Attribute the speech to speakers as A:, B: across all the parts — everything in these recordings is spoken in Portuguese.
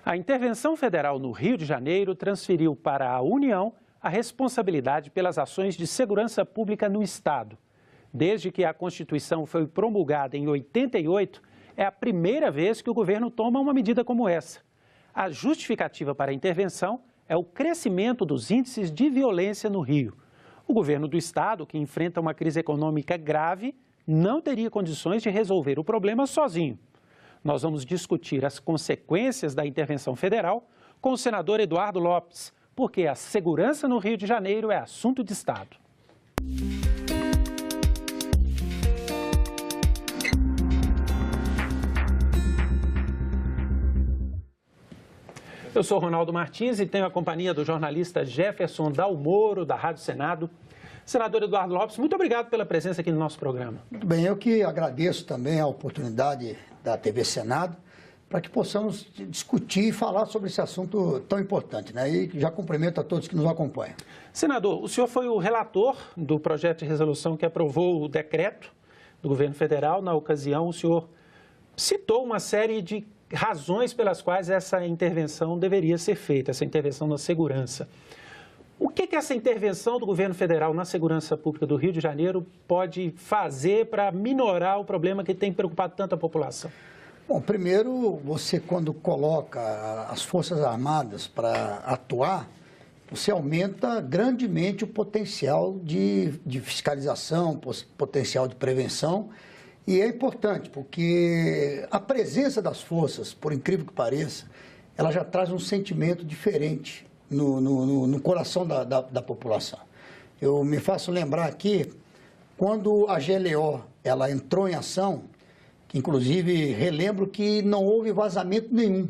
A: A intervenção federal no Rio de Janeiro transferiu para a União a responsabilidade pelas ações de segurança pública no Estado. Desde que a Constituição foi promulgada em 88, é a primeira vez que o governo toma uma medida como essa. A justificativa para a intervenção é o crescimento dos índices de violência no Rio. O governo do Estado, que enfrenta uma crise econômica grave, não teria condições de resolver o problema sozinho. Nós vamos discutir as consequências da intervenção federal com o senador Eduardo Lopes, porque a segurança no Rio de Janeiro é assunto de Estado. Eu sou Ronaldo Martins e tenho a companhia do jornalista Jefferson Dalmoro, da Rádio Senado. Senador Eduardo Lopes, muito obrigado pela presença aqui no nosso programa.
B: Muito bem, eu que agradeço também a oportunidade da TV Senado para que possamos discutir e falar sobre esse assunto tão importante, né? E já cumprimento a todos que nos acompanham.
A: Senador, o senhor foi o relator do projeto de resolução que aprovou o decreto do governo federal. Na ocasião, o senhor citou uma série de razões pelas quais essa intervenção deveria ser feita, essa intervenção na segurança. O que essa intervenção do governo federal na segurança pública do Rio de Janeiro pode fazer para minorar o problema que tem preocupado tanto a população?
B: Bom, primeiro, você quando coloca as Forças Armadas para atuar, você aumenta grandemente o potencial de fiscalização, potencial de prevenção. E é importante, porque a presença das forças, por incrível que pareça, ela já traz um sentimento diferente no coração da população. Eu me faço lembrar aqui, quando a GLO ela entrou em ação, que inclusive relembro que não houve vazamento nenhum.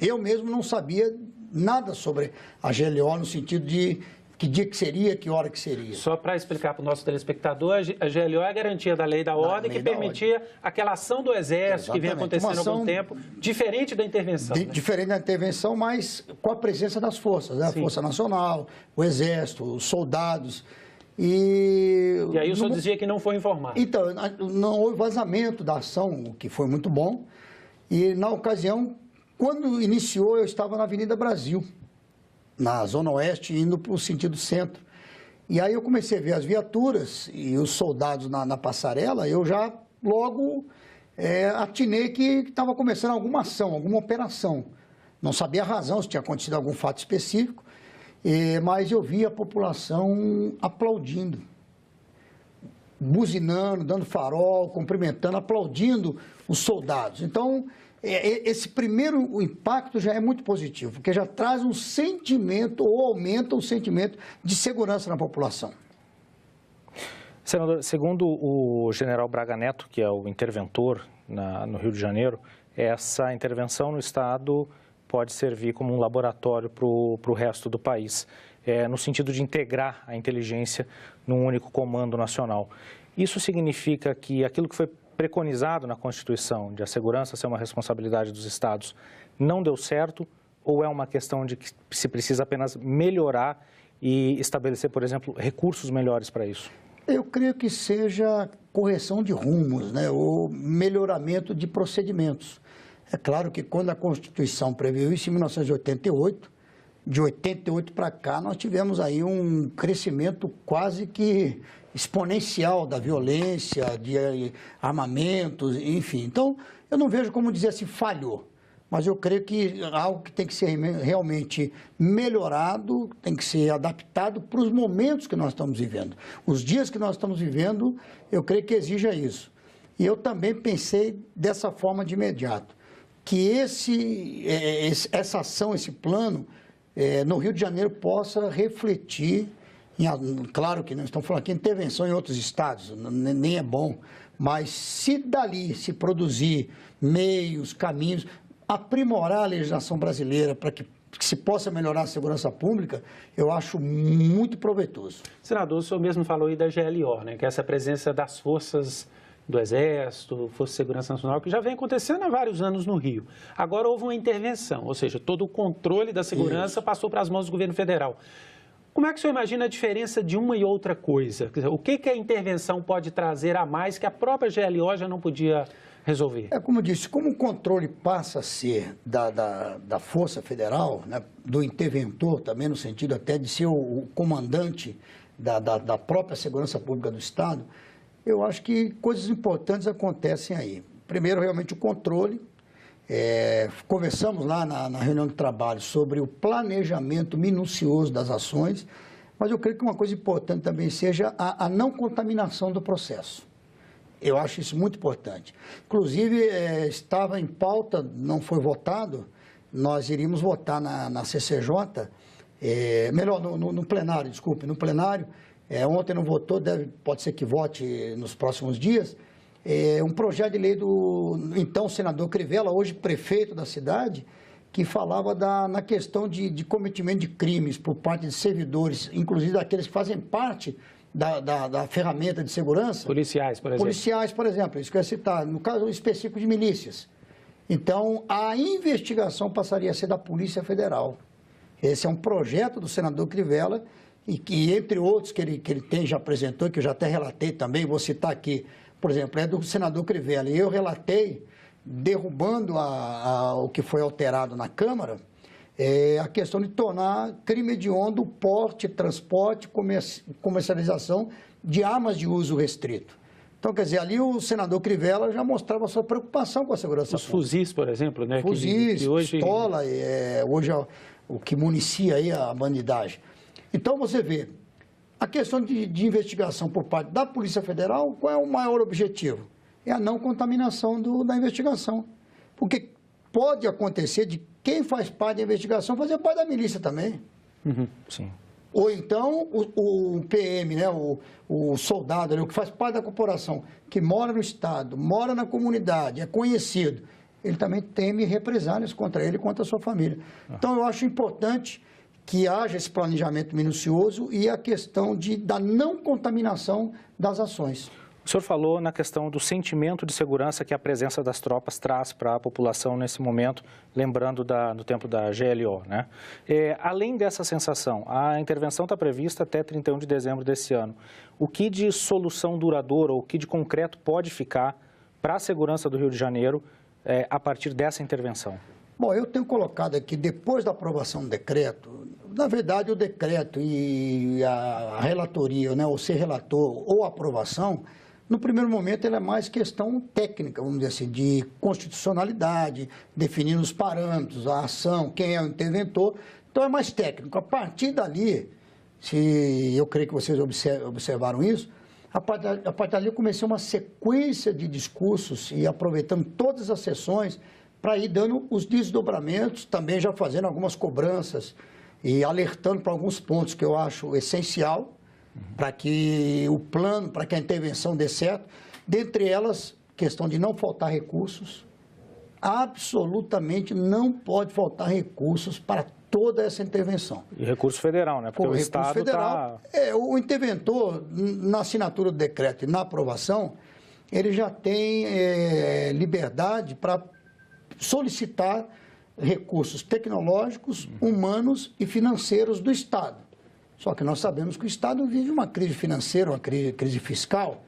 B: Eu mesmo não sabia nada sobre a GLO no sentido de que dia que seria, que hora que seria.
A: Só para explicar para o nosso telespectador, a GLO é a garantia da lei da ordem que permitia aquela ação do Exército que vem acontecendo há algum tempo, diferente da intervenção.
B: Diferente da intervenção, mas com a presença das forças, né? A Força Nacional, o Exército, os soldados. E
A: aí o senhor dizia que não foi informado.
B: Então, não houve vazamento da ação, o que foi muito bom. E na ocasião, quando iniciou, eu estava na Avenida Brasil, na Zona Oeste, indo para o sentido centro. E aí eu comecei a ver as viaturas e os soldados na passarela, eu já logo atinei que estava começando alguma ação, alguma operação. Não sabia a razão, se tinha acontecido algum fato específico, mas eu vi a população aplaudindo, buzinando, dando farol, cumprimentando, aplaudindo os soldados. Então, esse primeiro impacto já é muito positivo, porque já traz um sentimento ou aumenta o sentimento de segurança na população.
C: Senador, segundo o general Braga Neto, que é o interventor no Rio de Janeiro, essa intervenção no Estado pode servir como um laboratório para o resto do país, no sentido de integrar a inteligência num único comando nacional. Isso significa que aquilo que foi preconizado na Constituição, de a segurança ser uma responsabilidade dos Estados, não deu certo, ou é uma questão de que se precisa apenas melhorar e estabelecer, por exemplo, recursos melhores para isso?
B: Eu creio que seja correção de rumos, né, ou melhoramento de procedimentos. É claro que quando a Constituição previu isso em 1988, de 88 para cá, nós tivemos aí um crescimento quase que exponencial da violência, de armamentos, enfim. Então, eu não vejo como dizer assim, falhou. Mas eu creio que algo que tem que ser realmente melhorado, tem que ser adaptado para os momentos que nós estamos vivendo. Os dias que nós estamos vivendo, eu creio que exija isso. E eu também pensei dessa forma de imediato, que essa ação, esse plano, no Rio de Janeiro possa refletir, claro que não estamos falando aqui intervenção em outros estados, nem é bom, mas se dali se produzir meios, caminhos, aprimorar a legislação brasileira para que se possa melhorar a segurança pública, eu acho muito proveitoso.
A: Senador, o senhor mesmo falou aí da GLO, né, que é essa presença das forças do Exército, Força de Segurança Nacional, que já vem acontecendo há vários anos no Rio. Agora houve uma intervenção, ou seja, todo o controle da segurança passou para as mãos do governo federal. Como é que o senhor imagina a diferença de uma e outra coisa? Quer dizer, o que a intervenção pode trazer a mais que a própria GLO já não podia resolver?
B: Como eu disse, como o controle passa a ser da Força Federal, né, do interventor também, no sentido até de ser o comandante da própria segurança pública do Estado, eu acho que coisas importantes acontecem aí. Primeiro, realmente, o controle. Conversamos lá na reunião de trabalho sobre o planejamento minucioso das ações, mas eu creio que uma coisa importante também seja a não contaminação do processo. Eu acho isso muito importante. Inclusive, estava em pauta, não foi votado, nós iríamos votar na CCJ, melhor, no plenário, desculpe, no plenário, ontem não votou, pode ser que vote nos próximos dias, um projeto de lei do então senador Crivella, hoje prefeito da cidade, que falava na questão de cometimento de crimes por parte de servidores, inclusive daqueles que fazem parte da ferramenta de segurança.
A: Policiais, por exemplo.
B: Policiais, por exemplo, isso que eu ia citar, no caso específico de milícias. Então, a investigação passaria a ser da Polícia Federal. Esse é um projeto do senador Crivella, e que, entre outros que ele já apresentou, que eu já até relatei também, vou citar aqui, por exemplo, é do senador Crivella, e eu relatei, derrubando o que foi alterado na Câmara, a questão de tornar crime hediondo o porte, transporte, comercialização de armas de uso restrito. Então, quer dizer, ali o senador Crivella já mostrava a sua preocupação com a segurança pública.
A: Os fuzis, por exemplo, né?
B: Fuzis,
A: que hoje...
B: pistola, hoje é o que municia aí a bandidagem. Então, você vê, a questão de investigação por parte da Polícia Federal, qual é o maior objetivo? É a não contaminação da investigação. Porque pode acontecer de quem faz parte da investigação fazer parte da milícia também.
A: Uhum.
C: Sim.
B: Ou então o PM, né, o soldado, ali, o que faz parte da corporação, que mora no Estado, mora na comunidade, é conhecido, ele também teme represálias contra ele e contra a sua família. Então, eu acho importante que haja esse planejamento minucioso e a questão da não contaminação das ações.
C: O senhor falou na questão do sentimento de segurança que a presença das tropas traz para a população nesse momento, lembrando do tempo da GLO, né? Além dessa sensação, a intervenção está prevista até 31 de dezembro desse ano. O que de solução duradoura, ou o que de concreto pode ficar para a segurança do Rio de Janeiro a partir dessa intervenção?
B: Bom, eu tenho colocado aqui, depois da aprovação do decreto, na verdade o decreto e a relatoria, né, ou ser relator ou aprovação, no primeiro momento ela é mais questão técnica, vamos dizer assim, de constitucionalidade, definindo os parâmetros, a ação, quem é o interventor, então é mais técnico. A partir dali, se eu creio que vocês observaram isso, a partir dali eu comecei uma sequência de discursos e aproveitando todas as sessões para ir dando os desdobramentos, também já fazendo algumas cobranças e alertando para alguns pontos que eu acho essencial para que o plano, para que a intervenção dê certo. Dentre elas, questão de não faltar recursos. Absolutamente não pode faltar recursos para toda essa intervenção.
C: E recurso federal, né? Porque o Estado está...
B: O interventor, na assinatura do decreto e na aprovação, ele já tem liberdade para solicitar recursos tecnológicos, humanos e financeiros do Estado. Só que nós sabemos que o Estado vive uma crise financeira, uma crise fiscal,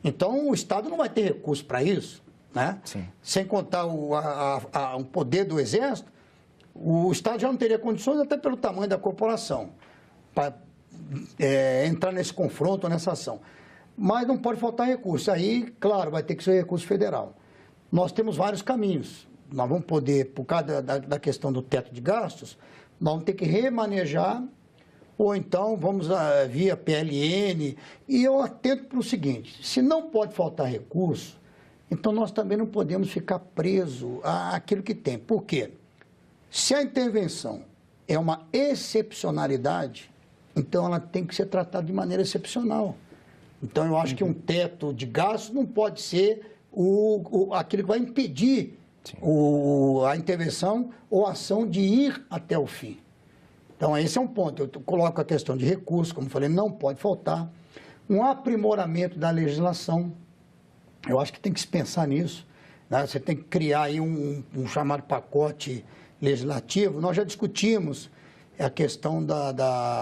B: então o Estado não vai ter recurso para isso, né?
C: Sim.
B: Sem contar o poder do Exército, o Estado já não teria condições, até pelo tamanho da corporação, para entrar nesse confronto, nessa ação. Mas não pode faltar recurso. Aí, claro, vai ter que ser recurso federal. Nós temos vários caminhos. Nós vamos poder, por causa da questão do teto de gastos, nós vamos ter que remanejar, ou então vamos via PLN. E eu atento para o seguinte, se não pode faltar recurso, então nós também não podemos ficar presos àquilo que tem. Por quê? Se a intervenção é uma excepcionalidade, então ela tem que ser tratada de maneira excepcional. Então eu acho que um teto de gastos não pode ser aquilo que vai impedir a intervenção ou a ação de ir até o fim. Então, esse é um ponto. Eu coloco a questão de recursos, como falei, não pode faltar. Um aprimoramento da legislação. Eu acho que tem que se pensar nisso, né? Você tem que criar aí um chamado pacote legislativo. Nós já discutimos a questão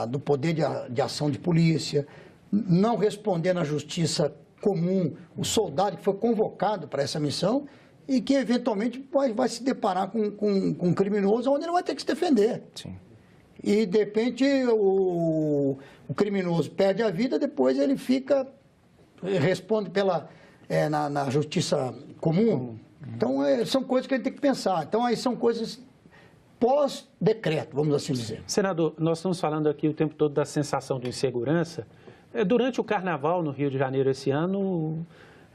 B: do poder de ação de polícia, não responder na justiça comum o soldado que foi convocado para essa missão e que eventualmente vai se deparar com um criminoso onde ele vai ter que se defender.
C: Sim.
B: E, de repente, o criminoso perde a vida, depois ele responde na justiça comum. Então, são coisas que a gente tem que pensar. Então, aí são coisas pós-decreto, vamos assim dizer.
A: Senador, nós estamos falando aqui o tempo todo da sensação de insegurança. Durante o Carnaval no Rio de Janeiro esse ano,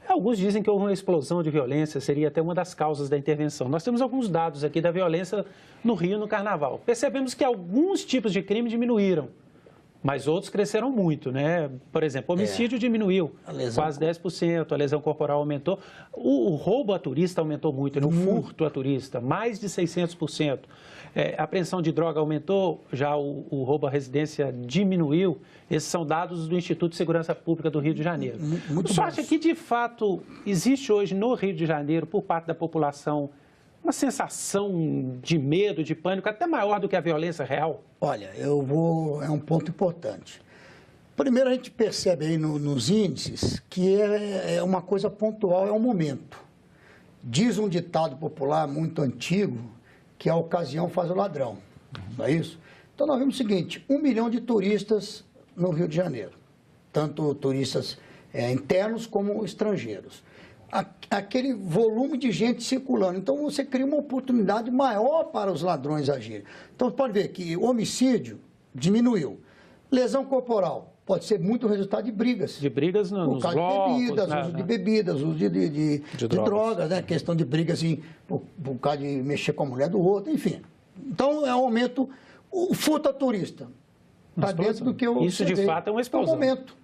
A: alguns dizem que houve uma explosão de violência, seria até uma das causas da intervenção. Nós temos alguns dados aqui da violência no Rio no Carnaval. Percebemos que alguns tipos de crime diminuíram, mas outros cresceram muito, né? Por exemplo, o homicídio diminuiu quase 10%, a lesão corporal aumentou. O roubo a turista aumentou muito, né? O furto a turista, mais de 600%. A apreensão de droga aumentou, já o roubo à residência diminuiu. Esses são dados do Instituto de Segurança Pública do Rio de Janeiro. O senhor acha que, de fato, existe hoje no Rio de Janeiro, por parte da população, uma sensação de medo, de pânico, até maior do que a violência real?
B: Olha, é um ponto importante. Primeiro, a gente percebe aí nos índices que é uma coisa pontual, é um momento. Diz um ditado popular muito antigo, que a ocasião faz o ladrão, não é isso? Então, nós vimos o seguinte, 1 milhão de turistas no Rio de Janeiro, tanto turistas internos como estrangeiros. Aquele volume de gente circulando. Então, você cria uma oportunidade maior para os ladrões agirem. Então, pode ver que o homicídio diminuiu. Lesão corporal pode ser muito resultado de brigas.
A: De brigas nos blocos.
B: Uso de bebidas, uso de drogas, né? Questão de brigas assim, por causa de mexer com a mulher do outro, enfim. Então, é um aumento. O furto a turista está dentro do que eu
A: Isso, de fato, é uma explosão.
B: É um momento.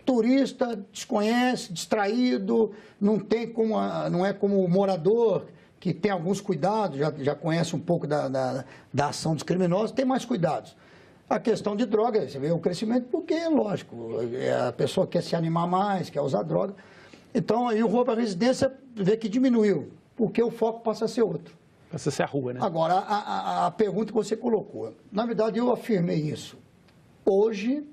B: Turista desconhece, distraído, não é como o morador, que tem alguns cuidados, já conhece um pouco da ação dos criminosos, tem mais cuidados. A questão de droga, você vê o crescimento, porque é lógico, a pessoa quer se animar mais, quer usar droga. Então, aí o roubo à residência vê que diminuiu, porque o foco passa a ser outro.
A: Passa a ser a rua, né?
B: Agora, a pergunta que você colocou, na verdade eu afirmei isso. Hoje,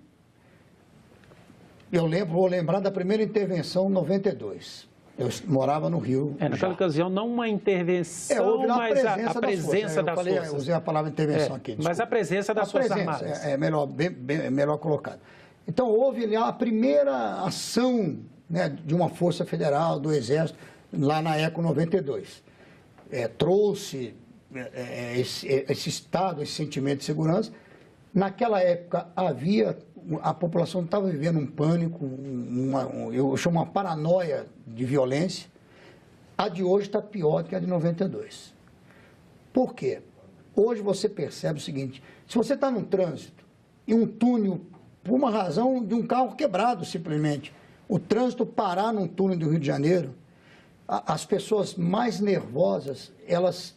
B: vou lembrar da primeira intervenção em 92. Eu morava no Rio.
A: Naquela ocasião, não uma intervenção,
B: houve
A: mas a presença das forças.
B: Eu usei a palavra intervenção aqui. Desculpa.
A: Mas a presença das Forças Armadas.
B: É melhor colocado. Então, houve ali a primeira ação, né, de uma força federal, do Exército, lá na ECO 92. Trouxe esse estado, esse sentimento de segurança. Naquela época, a população estava vivendo um pânico, eu chamo uma paranoia de violência. A de hoje está pior do que a de 92. Por quê? Hoje você percebe o seguinte, se você está num trânsito, em um túnel, por uma razão de um carro quebrado simplesmente, o trânsito parar num túnel do Rio de Janeiro, as pessoas mais nervosas, elas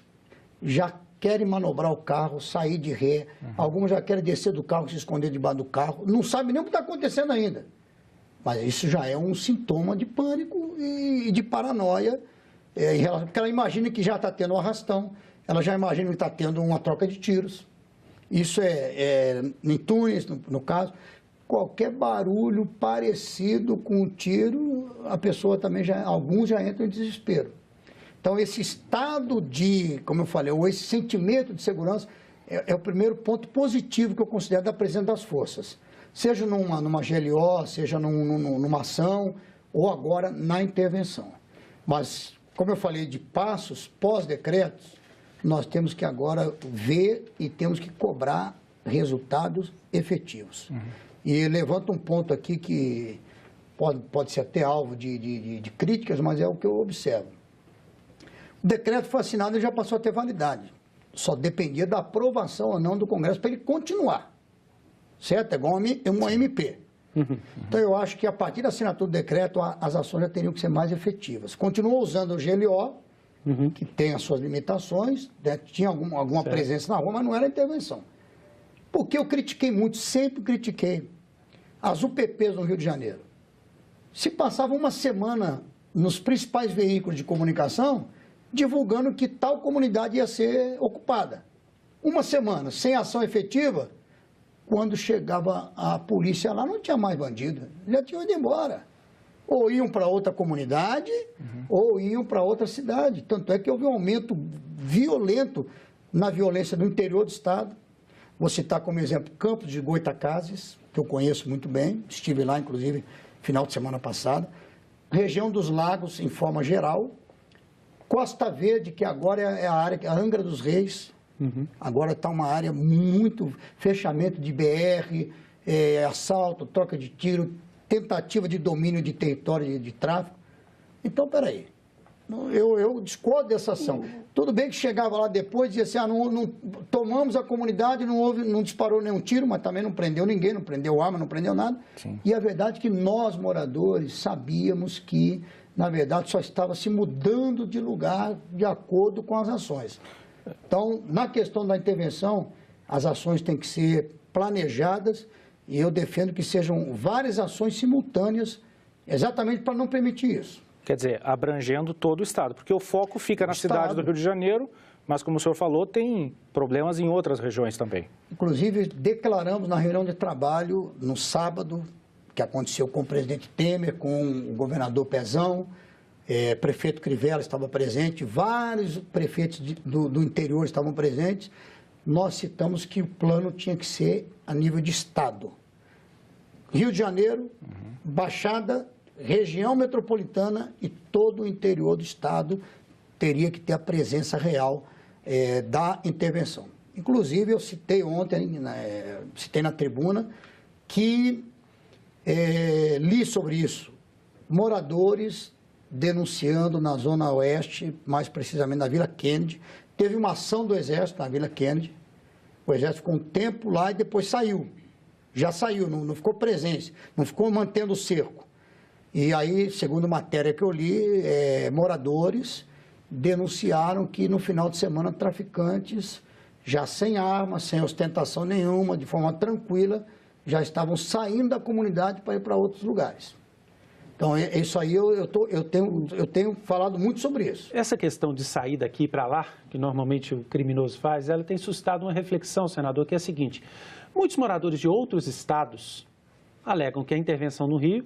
B: já querem manobrar o carro, sair de ré, algumas já querem descer do carro, se esconder debaixo do carro, não sabem nem o que está acontecendo ainda. Mas isso já é um sintoma de pânico e de paranoia, porque ela imagina que já está tendo um arrastão, ela já imagina que está tendo uma troca de tiros. Isso em túneis, no caso, qualquer barulho parecido com um tiro, a pessoa também alguns já entram em desespero. Então, esse estado como eu falei, ou esse sentimento de segurança é o primeiro ponto positivo que eu considero da presença das forças. Seja numa GLO, seja numa ação, ou agora na intervenção. Mas, como eu falei, de passos pós-decretos, nós temos que agora ver e temos que cobrar resultados efetivos. E levanta um ponto aqui que pode ser até alvo de críticas, mas é o que eu observo. O decreto foi assinado e já passou a ter validade. Só dependia da aprovação ou não do Congresso para ele continuar. Certo? É igual uma MP. Então, eu acho que a partir da assinatura do decreto, as ações já teriam que ser mais efetivas. Continua usando o GLO, que tem as suas limitações, né? Tinha alguma presença na rua, mas não era intervenção. Porque eu critiquei muito, sempre critiquei as UPPs no Rio de Janeiro. Se passava uma semana nos principais veículos de comunicação divulgando que tal comunidade ia ser ocupada. Uma semana sem ação efetiva, quando chegava a polícia lá, não tinha mais bandido, já tinha ido embora. Ou iam para outra comunidade, ou iam para outra cidade. Tanto é que houve um aumento violento na violência no interior do estado. Vou citar como exemplo Campos de Goytacazes, que eu conheço muito bem, estive lá, inclusive, final de semana passada. Região dos Lagos, em forma geral. Costa Verde, que agora é a área, a Angra dos Reis. Agora está uma área muito, fechamento de BR, assalto, troca de tiro, tentativa de domínio de território de tráfico. Então, peraí, eu discordo dessa ação. Tudo bem que chegava lá depois e dizia assim, não tomamos a comunidade, não disparou nenhum tiro, mas também não prendeu ninguém, não prendeu arma, não prendeu nada. Sim. E a verdade é que nós, moradores, sabíamos que, na verdade, só estava se mudando de lugar de acordo com as ações. Então, na questão da intervenção, as ações têm que ser planejadas e eu defendo que sejam várias ações simultâneas, exatamente para não permitir isso.
C: Quer dizer, abrangendo todo o estado, porque o foco fica na cidade do Rio de Janeiro, mas como o senhor falou, tem problemas em outras regiões também.
B: Inclusive, declaramos na reunião de trabalho, no sábado, que aconteceu com o presidente Temer, com o governador Pezão, prefeito Crivella estava presente, vários prefeitos do interior estavam presentes. Nós citamos que o plano tinha que ser a nível de estado. Rio de Janeiro, Baixada, região metropolitana e todo o interior do estado teria que ter a presença real da intervenção. Inclusive, eu citei ontem, citei na tribuna, que li sobre isso, moradores denunciando na Zona Oeste, mais precisamente na Vila Kennedy. Teve uma ação do Exército na Vila Kennedy, o Exército ficou um tempo lá e depois saiu. Já saiu, não ficou presente, não ficou mantendo o cerco. E aí, segundo matéria que eu li, moradores denunciaram que no final de semana traficantes, já sem armas, sem ostentação nenhuma, de forma tranquila, já estavam saindo da comunidade para ir para outros lugares. Então, isso aí eu tenho falado muito sobre isso.
A: Essa questão de sair daqui para lá, que normalmente o criminoso faz, ela tem suscitado uma reflexão, senador, que é a seguinte: muitos moradores de outros estados alegam que a intervenção no Rio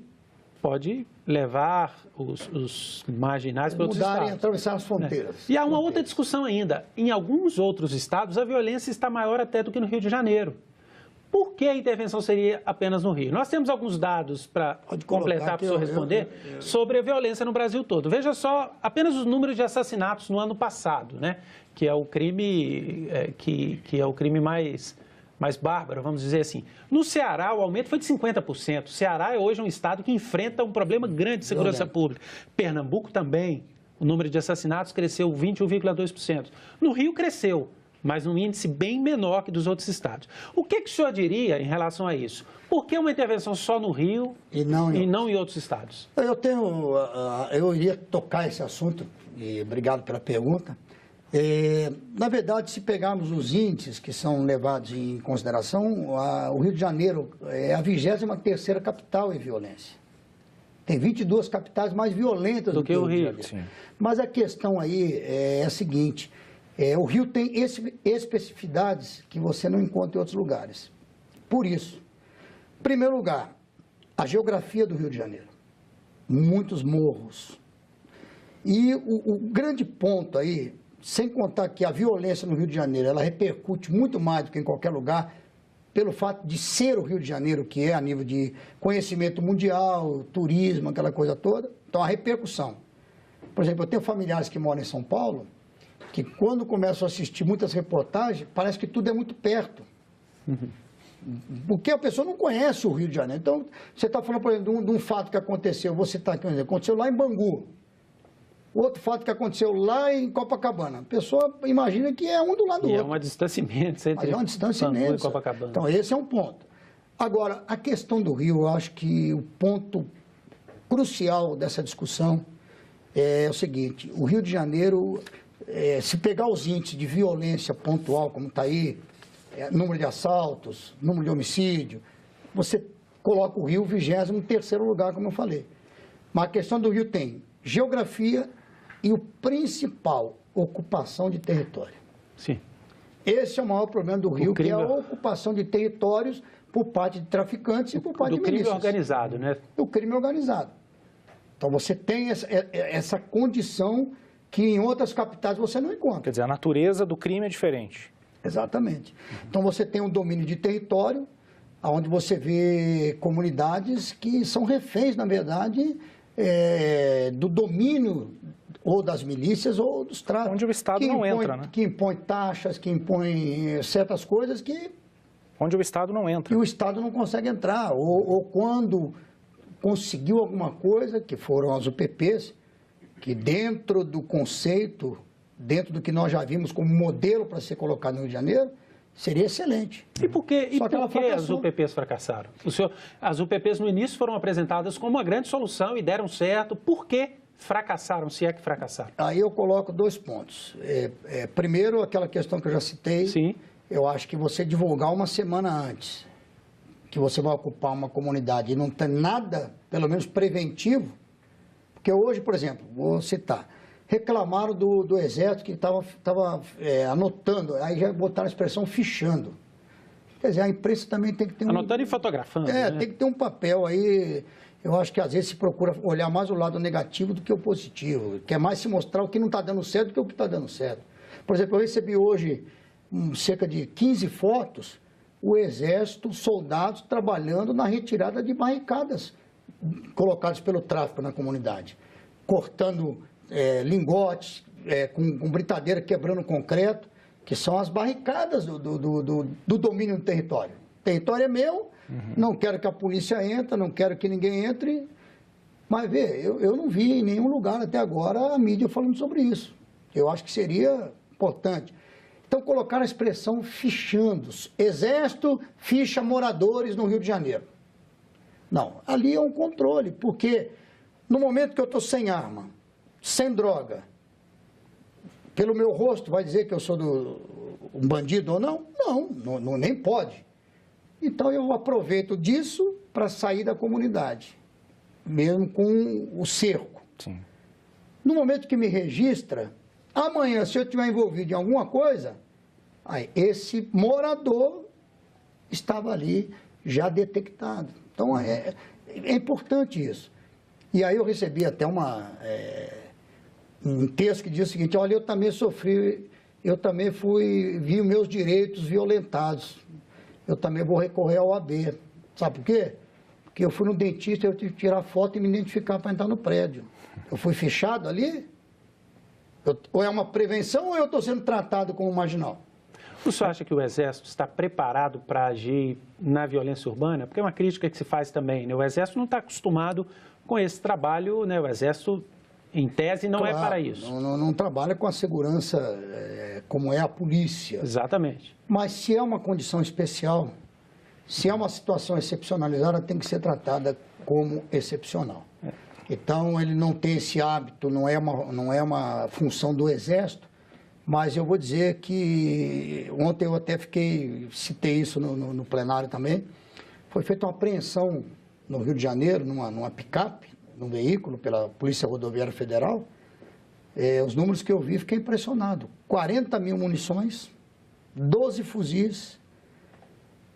A: pode levar os marginais para outros estados.
B: Atravessar as fronteiras.
A: E há uma outra discussão ainda. Em alguns outros estados, a violência está maior até do que no Rio de Janeiro. Por que a intervenção seria apenas no Rio? Nós temos alguns dados para completar, para o senhor responder, sobre a violência no Brasil todo. Veja só, apenas os números de assassinatos no ano passado, né? Que é o crime, que é o crime mais bárbaro, vamos dizer assim. No Ceará, o aumento foi de 50%. O Ceará é hoje um estado que enfrenta um problema grande de segurança pública. Pernambuco também, o número de assassinatos cresceu 21,2%. No Rio cresceu, mas num índice bem menor que dos outros estados. O que o senhor diria em relação a isso? Por que uma intervenção só no Rio e não em outros estados?
B: Eu iria tocar esse assunto, e obrigado pela pergunta. Na verdade, se pegarmos os índices que são levados em consideração, o Rio de Janeiro é a 23ª capital em violência. Tem 22 capitais mais violentas do que o Rio de Janeiro. Mas a questão aí é a seguinte: o Rio tem especificidades que você não encontra em outros lugares. Por isso, em primeiro lugar, a geografia do Rio de Janeiro. Muitos morros. E o grande ponto aí, sem contar que a violência no Rio de Janeiro, ela repercute muito mais do que em qualquer lugar, pelo fato de ser o Rio de Janeiro, que é a nível de conhecimento mundial, turismo, aquela coisa toda. Então, a repercussão. Por exemplo, eu tenho familiares que moram em São Paulo, que quando começam a assistir muitas reportagens, parece que tudo é muito perto. Porque a pessoa não conhece o Rio de Janeiro. Então, você está falando, por exemplo, de um fato que aconteceu, vou citar aqui um exemplo, aconteceu lá em Bangu. Outro fato que aconteceu lá em Copacabana. A pessoa imagina que é um do lado do outro.
A: É uma distância imensa entre
B: uma distância
A: Bangu
B: imensa.
A: E Copacabana.
B: Então, esse é um ponto. Agora, a questão do Rio, eu acho que o ponto crucial dessa discussão é o seguinte: o Rio de Janeiro, se pegar os índices de violência pontual, como está aí, número de assaltos, número de homicídio, você coloca o Rio 23º lugar, como eu falei. Mas a questão do Rio tem geografia e o principal, ocupação de território.
A: Sim.
B: Esse é o maior problema do Rio, que é a ocupação de territórios por parte de traficantes e por parte de milícias.
A: Do crime organizado, né?
B: Do crime organizado. Então você tem essa condição que em outras capitais você não encontra.
C: Quer dizer, a natureza do crime é diferente.
B: Exatamente. Então você tem um domínio de território, onde você vê comunidades que são reféns, na verdade, do domínio ou das milícias ou dos tráficos.
C: Onde o Estado não entra, né?
B: Que impõe taxas, que impõe certas coisas que...
C: Onde o Estado não entra.
B: E o Estado não consegue entrar. Ou quando conseguiu alguma coisa, que foram as UPPs, que dentro do conceito, dentro do que nós já vimos como modelo para ser colocado no Rio de Janeiro, seria excelente.
A: E por que as UPPs fracassaram? As UPPs no início foram apresentadas como uma grande solução e deram certo. Por que fracassaram, se é que fracassaram?
B: Aí eu coloco 2 pontos. Primeiro, aquela questão que eu já citei.
A: Sim.
B: Eu acho que você divulgar uma semana antes que você vai ocupar uma comunidade e não tem nada, pelo menos preventivo, porque hoje, por exemplo, vou citar, reclamaram do Exército que estava anotando, aí já botaram a expressão fichando. Quer dizer, a imprensa também tem que ter
A: anotando e fotografando.
B: né?
A: Tem
B: que ter um papel aí. Eu acho que às vezes se procura olhar mais o lado negativo do que o positivo, quer mais se mostrar o que não está dando certo do que o que está dando certo. Por exemplo, eu recebi hoje cerca de 15 fotos, o Exército, soldados trabalhando na retirada de barricadas colocadas pelo tráfico na comunidade, cortando lingotes, com britadeira quebrando concreto, que são as barricadas do domínio do território. O território é meu, não quero que a polícia entre, não quero que ninguém entre, mas eu não vi em nenhum lugar até agora a mídia falando sobre isso. Eu acho que seria importante. Então, colocar a expressão fichando. Exército ficha moradores no Rio de Janeiro. Não, ali é um controle, porque no momento que eu estou sem arma, sem droga, pelo meu rosto vai dizer que eu sou um bandido ou não? Não, nem pode. Então, eu aproveito disso para sair da comunidade, mesmo com o cerco.
C: Sim.
B: No momento que me registra, amanhã, se eu estiver envolvido em alguma coisa, aí esse morador estava ali já detectado. Então, é importante isso. E aí eu recebi até um texto que diz o seguinte: olha, eu também sofri, eu também vi os meus direitos violentados. Eu também vou recorrer ao AB. Sabe por quê? Porque eu fui no dentista, eu tive que tirar foto e me identificar para entrar no prédio. Eu fui fechado ali? Ou é uma prevenção ou eu estou sendo tratado como marginal?
A: O senhor acha que o Exército está preparado para agir na violência urbana? Porque é uma crítica que se faz também, né? O Exército não está acostumado com esse trabalho, né? O Exército, em tese, não é para isso.
B: Não trabalha com a segurança como é a polícia.
A: Exatamente.
B: Mas se é uma condição especial, se é uma situação excepcionalizada, tem que ser tratada como excepcional. Então, ele não tem esse hábito, não é uma função do Exército, mas eu vou dizer que ontem eu até citei isso no plenário também, foi feita uma apreensão no Rio de Janeiro, numa picape, num veículo, pela Polícia Rodoviária Federal. Os números que eu vi, fiquei impressionado. 40 mil munições, 12 fuzis,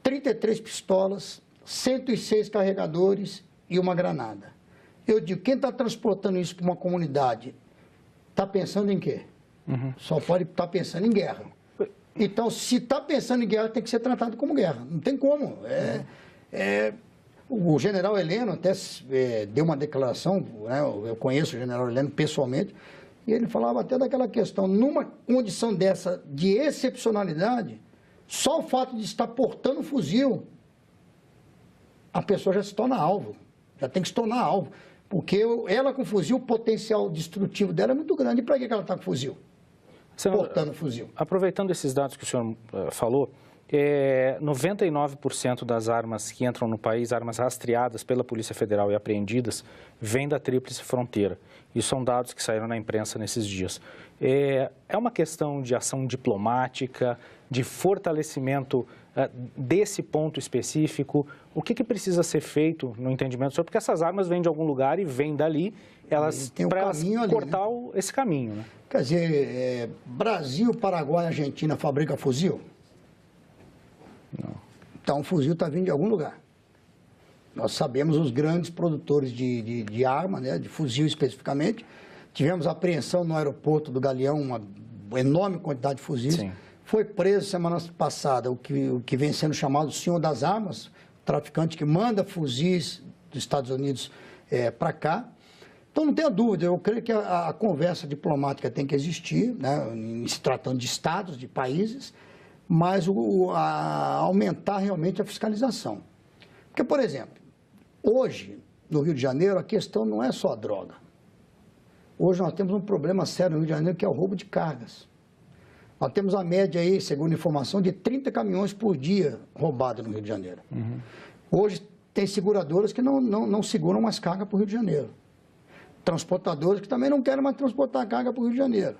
B: 33 pistolas, 106 carregadores e uma granada. Eu digo, quem está transportando isso para uma comunidade está pensando em quê? Só pode estar pensando em guerra. Então, se está pensando em guerra, tem que ser tratado como guerra. Não tem como. O general Heleno até deu uma declaração, né? Eu conheço o general Heleno pessoalmente, e ele falava até daquela questão, numa condição dessa de excepcionalidade, só o fato de estar portando fuzil, a pessoa já se torna alvo, já tem que se tornar alvo. Porque ela com fuzil, o potencial destrutivo dela é muito grande. E para que ela está com fuzil? Portando fuzil.
C: Aproveitando esses dados que o senhor falou, 99% das armas que entram no país, armas rastreadas pela Polícia Federal e apreendidas, vêm da Tríplice Fronteira. E são dados que saíram na imprensa nesses dias. É uma questão de ação diplomática, de fortalecimento desse ponto específico. O que precisa ser feito no entendimento do senhor? Porque essas armas vêm de algum lugar e vêm dali, para elas cortar esse caminho, né?
B: Quer dizer, Brasil, Paraguai e Argentina fabricam fuzil?
C: Não.
B: Então, o fuzil está vindo de algum lugar. Nós sabemos os grandes produtores de arma, né, de fuzil especificamente. Tivemos apreensão no aeroporto do Galeão, uma enorme quantidade de fuzis.
C: Sim.
B: Foi preso semana passada o que vem sendo chamado o senhor das armas, traficante que manda fuzis dos Estados Unidos para cá. Então, não tenha dúvida, eu creio que a conversa diplomática tem que existir, né, em se tratando de estados, de países, mas aumentar realmente a fiscalização. Porque, por exemplo, hoje, no Rio de Janeiro, a questão não é só a droga. Hoje nós temos um problema sério no Rio de Janeiro, que é o roubo de cargas. Nós temos a média aí, segundo informação, de 30 caminhões por dia roubados no Rio de Janeiro. Uhum. Hoje tem seguradoras que não seguram mais carga para o Rio de Janeiro. Transportadores que também não querem mais transportar carga para o Rio de Janeiro.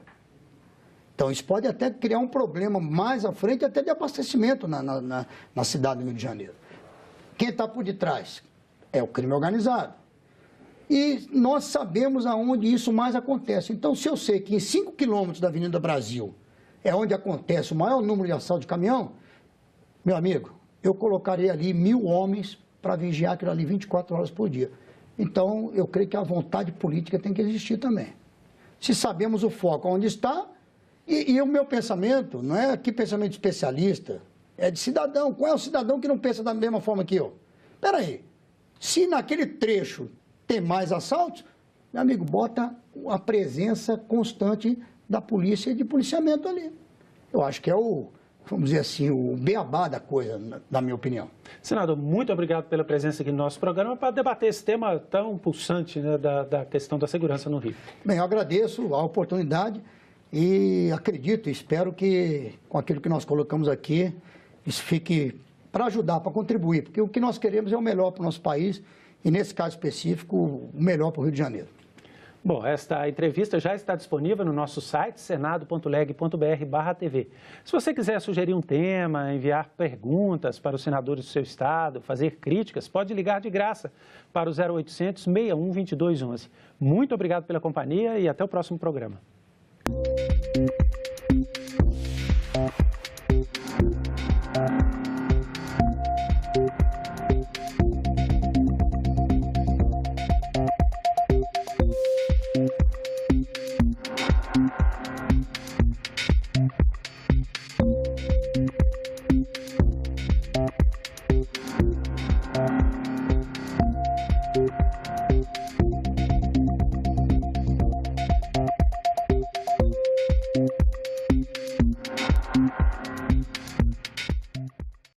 B: Então, isso pode até criar um problema mais à frente, até de abastecimento na cidade do Rio de Janeiro. Quem está por detrás? É o crime organizado. E nós sabemos aonde isso mais acontece. Então, se eu sei que em 5 quilômetros da Avenida Brasil é onde acontece o maior número de assalto de caminhão, meu amigo, eu colocaria ali 1.000 homens para vigiar aquilo ali 24 horas por dia. Então, eu creio que a vontade política tem que existir também. Se sabemos o foco onde está, e o meu pensamento, não é aqui pensamento especialista, é de cidadão. Qual é o cidadão que não pensa da mesma forma que eu? Espera aí, se naquele trecho tem mais assaltos, meu amigo, bota a presença constante da polícia e de policiamento ali. Eu acho que é vamos dizer assim, o beabá da coisa, na minha opinião.
A: Senador, muito obrigado pela presença aqui no nosso programa para debater esse tema tão pulsante, né, da questão da segurança no Rio.
B: Bem, eu agradeço a oportunidade e acredito, espero que com aquilo que nós colocamos aqui, isso fique para ajudar, para contribuir, porque o que nós queremos é o melhor para o nosso país e, nesse caso específico, o melhor para o Rio de Janeiro.
A: Bom, esta entrevista já está disponível no nosso site, senado.leg.br/TV. Se você quiser sugerir um tema, enviar perguntas para os senadores do seu estado, fazer críticas, pode ligar de graça para o 0800 61 2211. Muito obrigado pela companhia e até o próximo programa.